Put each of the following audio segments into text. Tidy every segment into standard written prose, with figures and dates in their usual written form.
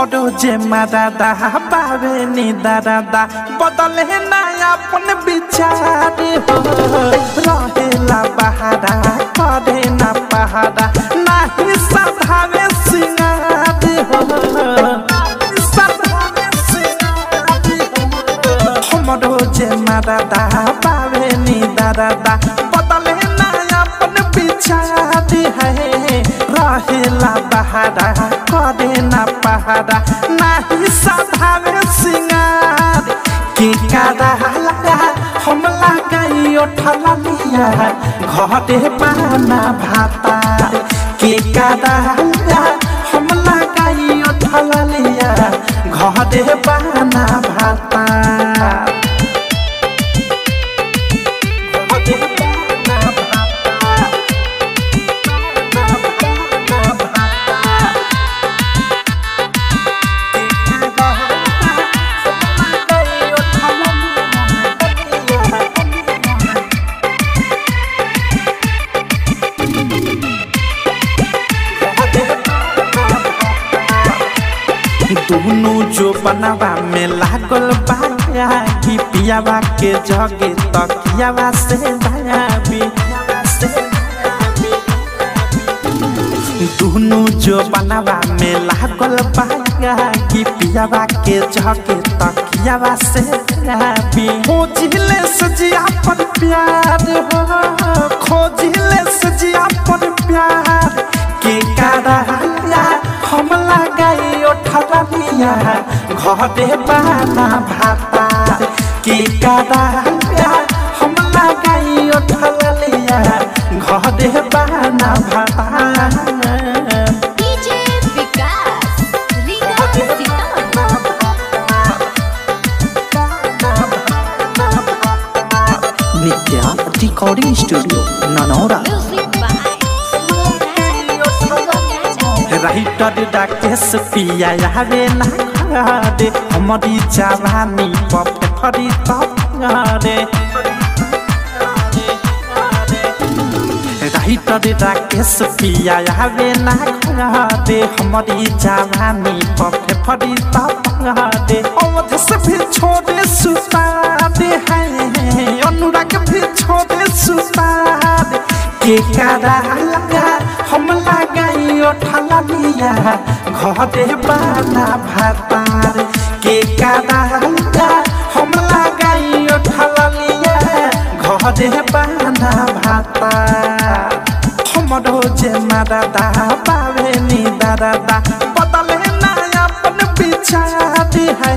हमरो जे मादादा बावे नी दादा बदले ना अपन विचार हो रहेला बहारा करे ना पहाड़ा नाही सधावे सिंगार हो हमरो जे मादादा बावे नी दादा बदले ना अपन विचार है रहेला बहारा करे ना पहाड़ा नाही सधावे सिंगार की कादा लगा हम लगाई उठला लिया घरे पाना भाता की कादा लगा हम लगाई उठला लिया घरे पाना भाता दोनों जो बनावा में लागल बाया कि पियावा के जगे तकियावा से भायाबी दोनों जो बनावा में लागल बाया कि पियावा के जगे तकियावा से भायाबी खोजिले सजिया पर प्यार हो खोजिले सजिया पर प्यार के कारा हम लगाई उठला लिया घरे पाना भाता की कादा हम लगाई उठला लिया घरे पाना भाता डीजे विकास नित्या रिकॉर्डिंग स्टूडियो ननौरा राइटर डाकेश पिया आवे ना घरे हमारी जवानी पप फरी तप घरे राइटर डाकेश पिया आवे ना घरे हमारी जवानी पप फरी तप घरे अवध से भी छोड़े सुता दे है अनुराग भी छोड़े सुता दे के कारा लगा हम लगाई उठला लिया घरे पाना भातार के कादा लगा हम लगाई उठला लिया घरे पाना भातार हमरो जे मादादा बावे नी दादा बदले ना अपन विचार है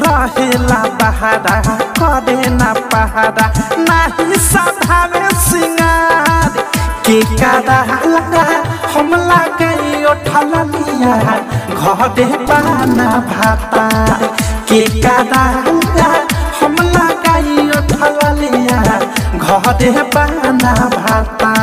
रहेला बहारा करे ना पहाड़ा नाही सधावे सिंगार के कादा लगा हम लगाई उठला लिया घरे पाना भाता के कादा लगा हम लगाई उठला लिया घरे पाना भाता।